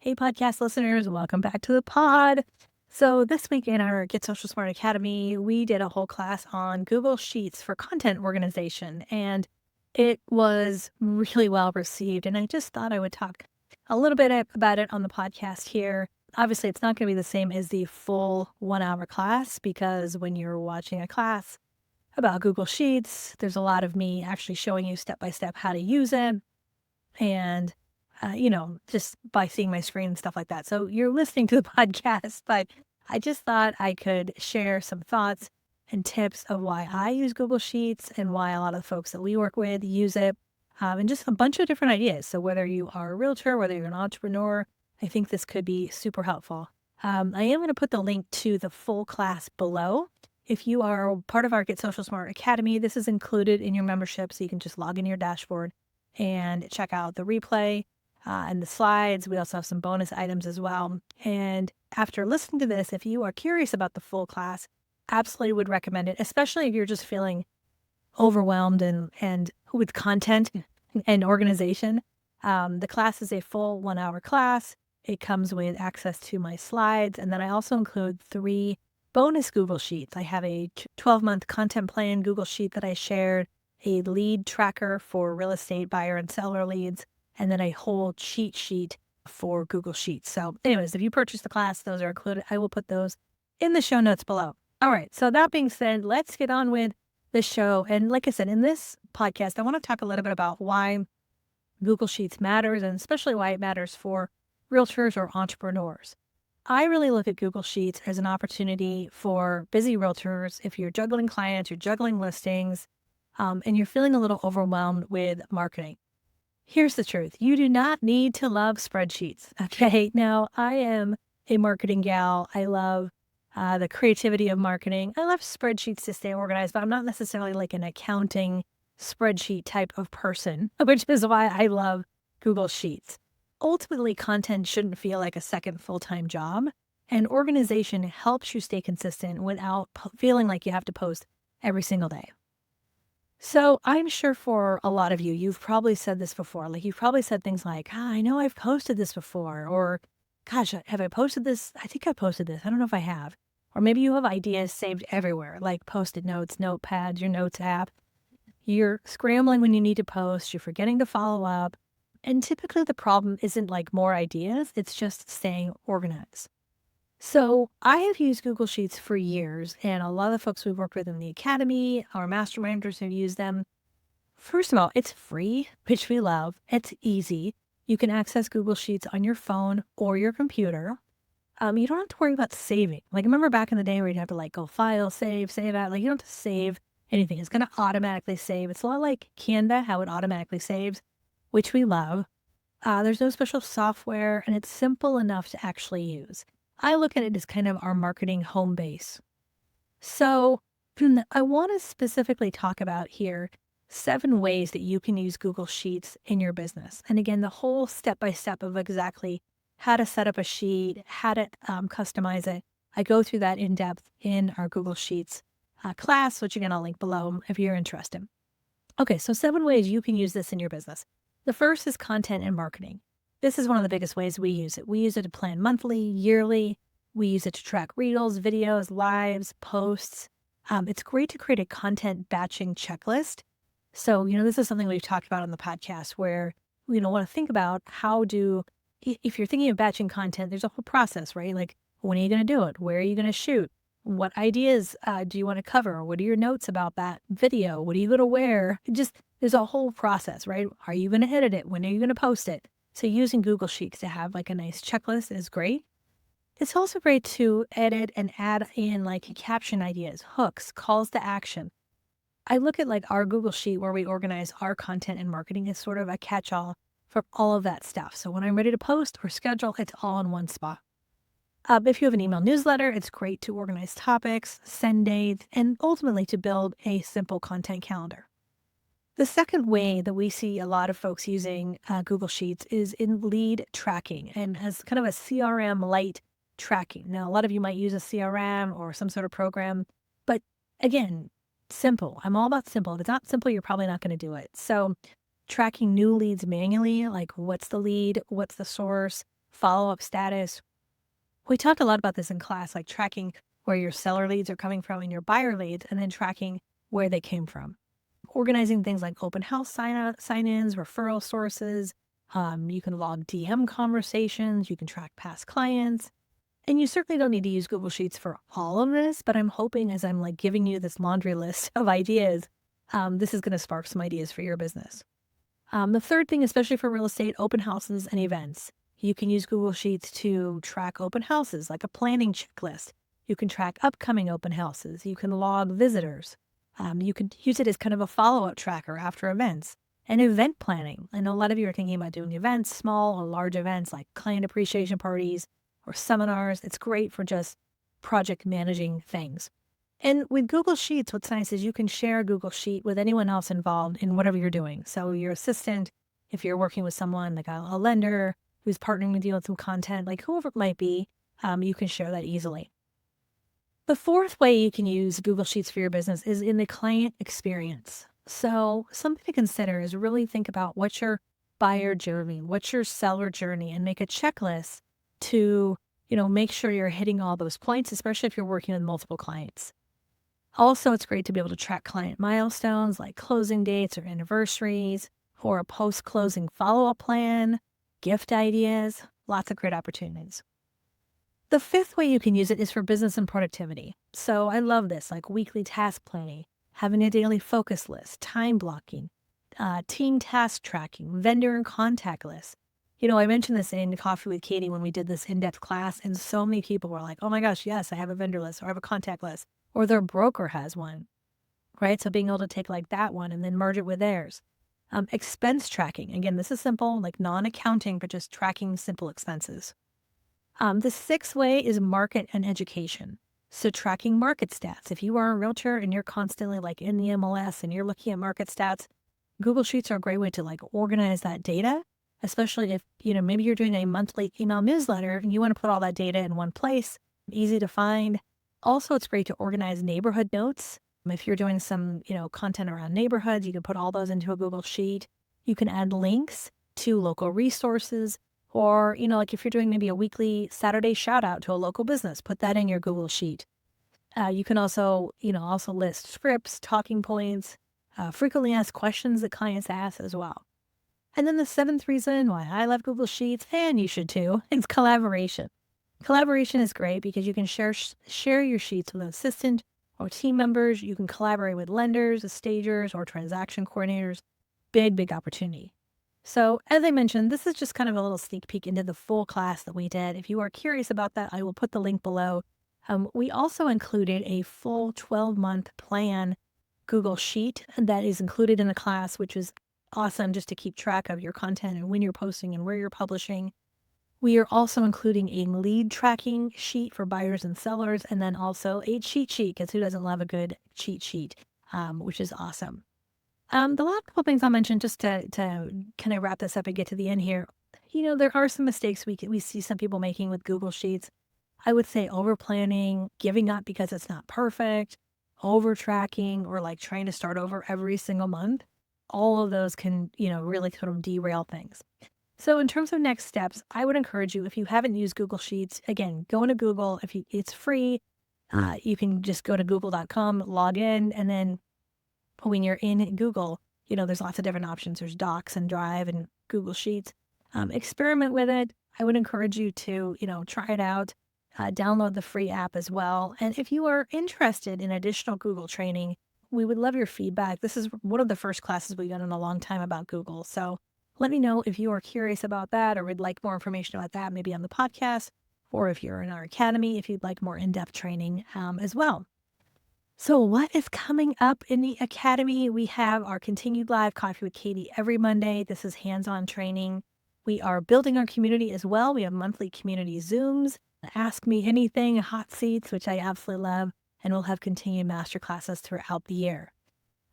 Hey, podcast listeners, welcome back to the pod. So, this week in our Get Social Smart Academy, we did a whole class on Google Sheets for content organization, and it was really well received. And I just thought I would talk a little bit about it on the podcast here. Obviously, it's not going to be the same as the full 1 hour class because when you're watching a class about Google Sheets, there's a lot of me actually showing you step by step how to use it. And just by seeing my screen and stuff like that. So you're listening to the podcast, but I just thought I could share some thoughts and tips of why I use Google Sheets and why a lot of the folks that we work with use it, and just a bunch of different ideas. So whether you are a realtor, whether you're an entrepreneur, I think this could be super helpful. I am going to put the link to the full class below. If you are part of our Get Social Smart Academy, this is included in your membership, so you can just log in your dashboard and check out the replay and the slides. We also have some bonus items as well. And after listening to this, if you are curious about the full class, absolutely would recommend it, especially if you're just feeling overwhelmed and with content and organization. The class is a full 1 hour class. It comes with access to my slides. And then I also include 3 bonus Google Sheets. I have a 12-month content plan Google Sheet that I shared, a lead tracker for real estate buyer and seller leads, and then a whole cheat sheet for Google Sheets. So anyways, if you purchase the class, those are included. I will put those in the show notes below. All right. So that being said, let's get on with the show. And like I said, in this podcast, I want to talk a little bit about why Google Sheets matters and especially why it matters for realtors or entrepreneurs. I really look at Google Sheets as an opportunity for busy realtors. If you're juggling clients, you're juggling listings, and you're feeling a little overwhelmed with marketing. Here's the truth. You do not need to love spreadsheets. Okay. Now, I am a marketing gal. I love the creativity of marketing. I love spreadsheets to stay organized, but I'm not necessarily like an accounting spreadsheet type of person, which is why I love Google Sheets. Ultimately, content shouldn't feel like a second full-time job, and organization helps you stay consistent without feeling like you have to post every single day. So I'm sure for a lot of you, you've probably said this before. Like you've probably said things like, I know I've posted this before, or gosh, have I posted this? I think I posted this. I don't know if I have. Or maybe you have ideas saved everywhere, like Post-it notes, notepads, your notes app. You're scrambling when you need to post, you're forgetting to follow up. And typically the problem isn't like more ideas, it's just staying organized. So I have used Google Sheets for years, and a lot of the folks we've worked with in the academy, our masterminders have used them. First of all, it's free, which we love. It's easy. You can access Google Sheets on your phone or your computer. You don't have to worry about saving. Like remember back in the day where you'd have to like go file, save out. Like you don't have to save anything. It's going to automatically save. It's a lot like Canva, how it automatically saves, which we love. There's no special software, and it's simple enough to actually use. I look at it as kind of our marketing home base. So I want to specifically talk about here 7 ways that you can use Google Sheets in your business. And again, the whole step-by-step of exactly how to set up a sheet, how to customize it. I go through that in depth in our Google Sheets class, which again, I'll link below if you're interested. Okay, so 7 ways you can use this in your business. The first is content and marketing. This is one of the biggest ways we use it. We use it to plan monthly, yearly. We use it to track reels, videos, lives, posts. It's great to create a content batching checklist. So, this is something we've talked about on the podcast where, want to think about if you're thinking of batching content, there's a whole process, right? Like, when are you going to do it? Where are you going to shoot? What ideas do you want to cover? What are your notes about that video? What are you going to wear? There's a whole process, right? Are you going to edit it? When are you going to post it? So using Google Sheets to have like a nice checklist is great. It's also great to edit and add in like caption ideas, hooks, calls to action. I look at like our Google Sheet where we organize our content and marketing as sort of a catch-all for all of that stuff. So when I'm ready to post or schedule, it's all in one spot. If you have an email newsletter, it's great to organize topics, send dates, and ultimately to build a simple content calendar. The second way that we see a lot of folks using Google Sheets is in lead tracking and as kind of a CRM light tracking. Now, a lot of you might use a CRM or some sort of program, but again, simple. I'm all about simple. If it's not simple, you're probably not going to do it. So tracking new leads manually, like what's the lead, what's the source, follow-up status. We talked a lot about this in class, like tracking where your seller leads are coming from and your buyer leads, and then tracking where they came from. Organizing things like open house sign-ins, referral sources. You can log DM conversations. You can track past clients. And you certainly don't need to use Google Sheets for all of this, but I'm hoping as I'm like giving you this laundry list of ideas, this is going to spark some ideas for your business. The third thing, especially for real estate, open houses and events. You can use Google Sheets to track open houses, like a planning checklist. You can track upcoming open houses. You can log visitors. You can use it as kind of a follow-up tracker after events. And event planning. I know a lot of you are thinking about doing events, small or large events like client appreciation parties or seminars. It's great for just project managing things. And with Google Sheets, what's nice is you can share a Google Sheet with anyone else involved in whatever you're doing. So your assistant, if you're working with someone like a lender who's partnering with you on some content, like whoever it might be, you can share that easily. The fourth way you can use Google Sheets for your business is in the client experience. So something to consider is really think about what's your buyer journey, what's your seller journey, and make a checklist to, make sure you're hitting all those points, especially if you're working with multiple clients. Also, it's great to be able to track client milestones like closing dates or anniversaries, or a post-closing follow-up plan, gift ideas, lots of great opportunities. The fifth way you can use it is for business and productivity. So I love this, like weekly task planning, having a daily focus list, time blocking, team task tracking, vendor and contact lists. I mentioned this in Coffee with Katie when we did this in-depth class, and so many people were like, oh my gosh, yes, I have a vendor list or I have a contact list, or their broker has one, right? So being able to take like that one and then merge it with theirs. Expense tracking. Again, this is simple, like non-accounting, but just tracking simple expenses. The sixth way is market and education. So tracking market stats. If you are a realtor and you're constantly like in the MLS and you're looking at market stats, Google Sheets are a great way to like organize that data, especially if, maybe you're doing a monthly email newsletter and you want to put all that data in one place, easy to find. Also, it's great to organize neighborhood notes. If you're doing some, content around neighborhoods, you can put all those into a Google Sheet. You can add links to local resources, or, like if you're doing maybe a weekly Saturday shout out to a local business, put that in your Google Sheet. You can also, also list scripts, talking points, frequently asked questions that clients ask as well. And then the seventh reason why I love Google Sheets, and you should too, is collaboration. Collaboration is great because you can share your sheets with an assistant or team members. You can collaborate with lenders, stagers, or transaction coordinators. Big opportunity. So as I mentioned, this is just kind of a little sneak peek into the full class that we did. If you are curious about that, I will put the link below. We also included a full 12-month plan Google Sheet that is included in the class, which is awesome just to keep track of your content and when you're posting and where you're publishing. We are also including a lead tracking sheet for buyers and sellers, and then also a cheat sheet, because who doesn't love a good cheat sheet, which is awesome. The last couple things I'll mention just to kind of wrap this up and get to the end here. There are some mistakes we see some people making with Google Sheets. I would say over planning, giving up because it's not perfect, over tracking, or like trying to start over every single month. All of those can, really sort of derail things. So in terms of next steps, I would encourage you, if you haven't used Google Sheets, again, go into Google. It's free. You can just go to google.com, log in, and then when you're in Google, there's lots of different options. There's Docs and Drive and Google Sheets. Experiment with it. I would encourage you to, try it out. Download the free app as well. And if you are interested in additional Google training, we would love your feedback. This is one of the first classes we've done in a long time about Google. So let me know if you are curious about that or would like more information about that, maybe on the podcast, or if you're in our academy, if you'd like more in-depth training as well. So what is coming up in the academy? We have our continued live Coffee with Katie every Monday. This is hands-on training. We are building our community as well. We have monthly community Zooms, Ask Me Anything, hot seats, which I absolutely love, and we'll have continued masterclasses throughout the year.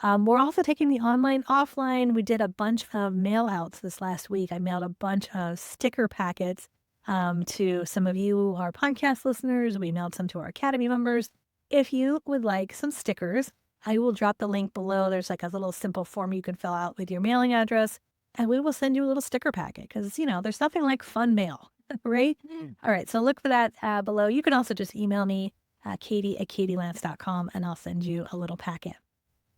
We're also taking the online offline. We did a bunch of mail outs this last week. I mailed a bunch of sticker packets to some of you, our podcast listeners. We mailed some to our academy members. If you would like some stickers, I will drop the link below. There's like a little simple form you can fill out with your mailing address, and we will send you a little sticker packet because, there's nothing like fun mail. Right? All right. So look for that below. You can also just email me, Katie@katielance.com, and I'll send you a little packet.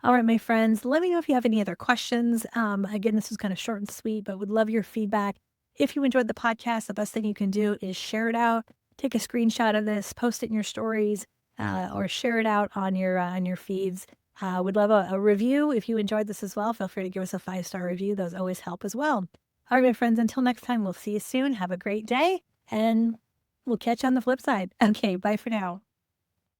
All right, my friends, let me know if you have any other questions. Again, this was kind of short and sweet, but would love your feedback. If you enjoyed the podcast, the best thing you can do is share it out. Take a screenshot of this, post it in your stories, or share it out on your feeds. Would love a review if you enjoyed this as well. Feel free to give us a 5-star review. Those always help as well. All right, my friends, until next time, we'll see you soon. Have a great day, and we'll catch you on the flip side. Okay, bye for now.